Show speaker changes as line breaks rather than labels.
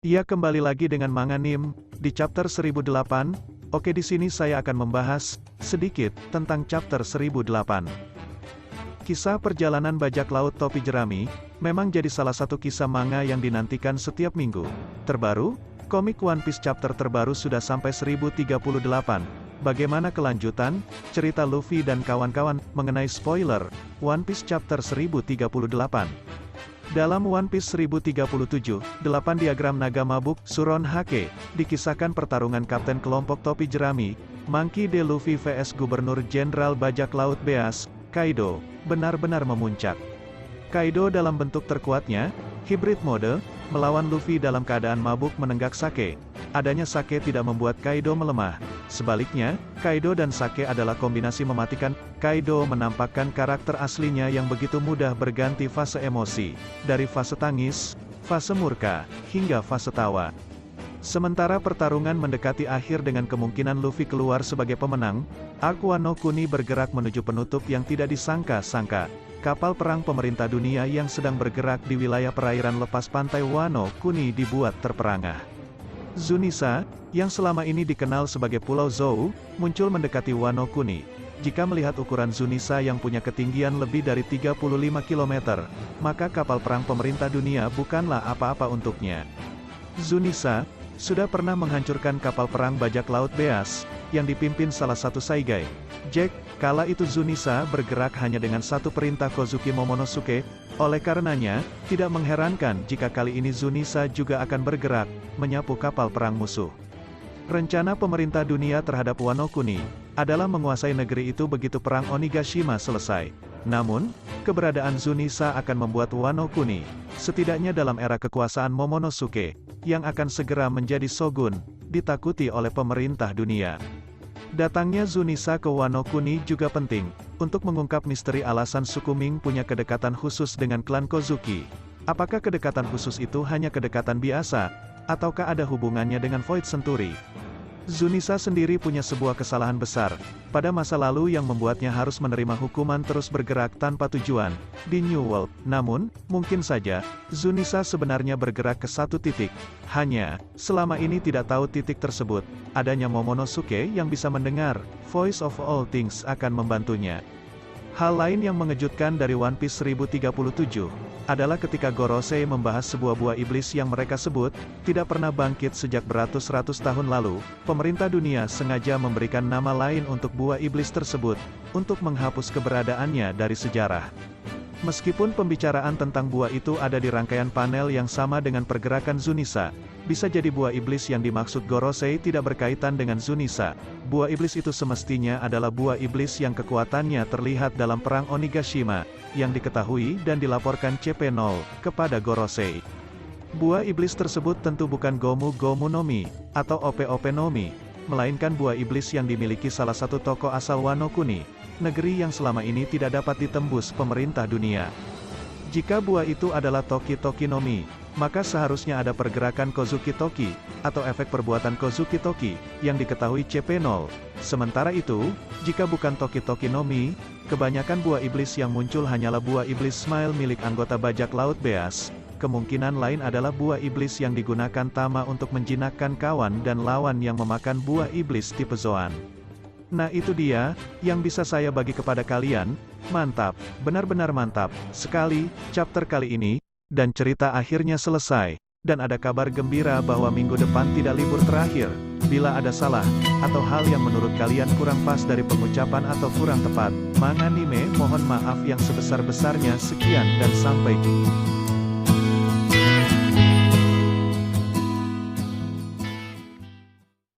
Ia kembali lagi dengan manga anime di chapter 1008. Oke, di sini saya akan membahas sedikit tentang chapter 1008. Kisah perjalanan bajak laut topi jerami memang jadi salah satu kisah manga yang dinantikan setiap minggu. Terbaru, komik One Piece chapter terbaru sudah sampai 1038. Bagaimana kelanjutan cerita Luffy dan kawan-kawan mengenai spoiler One Piece chapter 1038? Dalam One Piece 1037, 8 diagram naga mabuk, Suron Hake, dikisahkan pertarungan kapten kelompok topi jerami, Monkey D. Luffy vs Gubernur Jenderal Bajak Laut Beas, Kaido, benar-benar memuncak. Kaido dalam bentuk terkuatnya, hybrid mode, melawan Luffy dalam keadaan mabuk menenggak sake. Adanya sake tidak membuat Kaido melemah. Sebaliknya, Kaido dan sake adalah kombinasi mematikan. Kaido menampakkan karakter aslinya yang begitu mudah berganti fase emosi, dari fase tangis, fase murka, hingga fase tawa. Sementara pertarungan mendekati akhir dengan kemungkinan Luffy keluar sebagai pemenang, arc Wano Kuni bergerak menuju penutup yang tidak disangka-sangka. Kapal perang pemerintah dunia yang sedang bergerak di wilayah perairan lepas pantai Wano Kuni dibuat terperangah. Zunisa, yang selama ini dikenal sebagai Pulau Zou, muncul mendekati Wano Kuni. Jika melihat ukuran Zunisa yang punya ketinggian lebih dari 35 km, maka kapal perang pemerintah dunia bukanlah apa-apa untuknya. Zunisa sudah pernah menghancurkan kapal perang bajak laut Beas, yang dipimpin salah satu Saigai, Jack. Kala itu Zunisa bergerak hanya dengan satu perintah Kozuki Momonosuke, oleh karenanya, tidak mengherankan jika kali ini Zunisa juga akan bergerak, menyapu kapal perang musuh. Rencana pemerintah dunia terhadap Wano Kuni adalah menguasai negeri itu begitu perang Onigashima selesai. Namun, keberadaan Zunisa akan membuat Wano Kuni, setidaknya dalam era kekuasaan Momonosuke, yang akan segera menjadi shogun, ditakuti oleh pemerintah dunia. Datangnya Zunisa ke Wano Kuni juga penting, untuk mengungkap misteri alasan suku Ming punya kedekatan khusus dengan klan Kozuki. Apakah kedekatan khusus itu hanya kedekatan biasa, ataukah ada hubungannya dengan Void Century? Zunisa sendiri punya sebuah kesalahan besar, pada masa lalu yang membuatnya harus menerima hukuman terus bergerak tanpa tujuan, di New World. Namun, mungkin saja, Zunisa sebenarnya bergerak ke satu titik. Hanya, selama ini tidak tahu titik tersebut. Adanya Momonosuke yang bisa mendengar, Voice of All Things akan membantunya. Hal lain yang mengejutkan dari One Piece 1037, adalah ketika Gorosei membahas sebuah buah iblis yang mereka sebut, tidak pernah bangkit sejak beratus-ratus tahun lalu, pemerintah dunia sengaja memberikan nama lain untuk buah iblis tersebut, untuk menghapus keberadaannya dari sejarah. Meskipun pembicaraan tentang buah itu ada di rangkaian panel yang sama dengan pergerakan Zunisa, bisa jadi buah iblis yang dimaksud Gorosei tidak berkaitan dengan Zunisa. Buah iblis itu semestinya adalah buah iblis yang kekuatannya terlihat dalam perang Onigashima, yang diketahui dan dilaporkan CP0 kepada Gorosei. Buah iblis tersebut tentu bukan Gomu Gomu no Mi, atau Ope Ope no Mi, melainkan buah iblis yang dimiliki salah satu tokoh asal Wano Kuni, negeri yang selama ini tidak dapat ditembus pemerintah dunia. Jika buah itu adalah Toki Toki no Mi, maka seharusnya ada pergerakan Kozuki Toki, atau efek perbuatan Kozuki Toki, yang diketahui CP0. Sementara itu, jika bukan Toki Toki no Mi, kebanyakan buah iblis yang muncul hanyalah buah iblis Smile milik anggota bajak laut Beas. Kemungkinan lain adalah buah iblis yang digunakan Tama untuk menjinakkan kawan dan lawan yang memakan buah iblis tipe Zoan. Nah itu dia, yang bisa saya bagi kepada kalian. Mantap, benar-benar mantap sekali, chapter kali ini. Dan cerita akhirnya selesai, dan ada kabar gembira bahwa minggu depan tidak libur terakhir. Bila ada salah, atau hal yang menurut kalian kurang pas dari pengucapan atau kurang tepat, Mang Anime mohon maaf yang sebesar-besarnya. Sekian dan sampai jumpa.